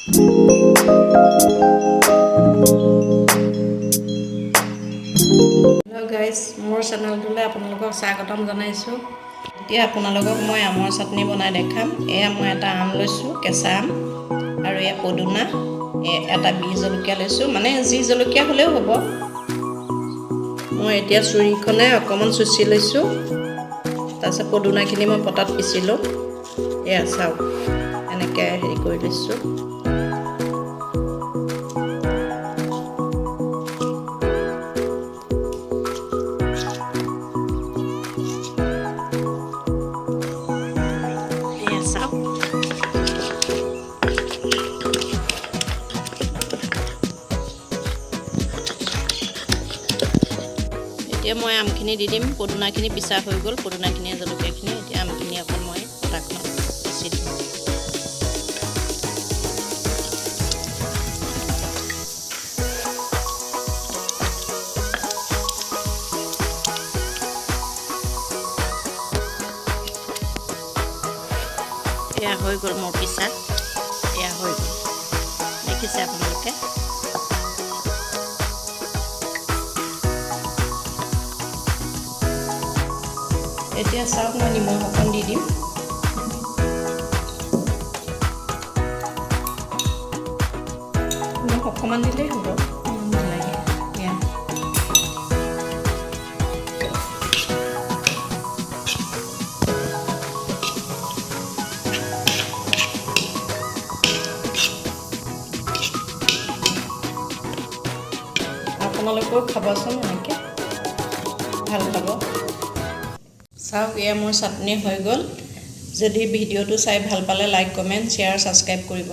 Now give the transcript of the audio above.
Hello guys, মোৰ চেনেলটোলৈ আপোনালোকক স্বাগতম জনাইছো। এতিয়া আপোনালোকক মই আমৰ চাটনি বনাই দেখাম। এয়া মই এটা আম লৈছো, কেঁচা আম, আৰু এয়া পদুনা, এটা বি জলকীয়া লৈছো, মানে যি জলকীয়া হ'লেও হ'ব। মই এতিয়া চুৰিখনে অকমান চুচি লৈছো। তাৰপিছত পদুনাখিনি মই পটাত পিচিলো। এয়া চাওক, এনেকৈ হেৰি কৰি লৈছো। এতিয়া মই আমখিনি দি দিম। পদুনাখিনি পিছা হৈ গ'ল, পদুনাখিনি জলকীয়াখিনি। এতিয়া আমখিনি অকণ মই পটাখনত পিচি দিম। এয়া হৈ গ'ল মোৰ পিছা, এয়া হৈ গ'ল, দেখিছে আপোনালোকে। এতিয়া চাওক, মই নিমখ অকণ দি দিম। নিমখ অকণমান দিলেই হ'ব, নালাগে। এয়া আপোনালোকেও খাবচোন, এনেকৈ ভাল পাব। চাওক, এয়া মোৰ চাটনি হৈ গ'ল। যদি ভিডিঅ'টো চাই ভাল পালে লাইক, কমেণ্ট, শ্বেয়াৰ, ছাবস্ক্ৰাইব কৰিব।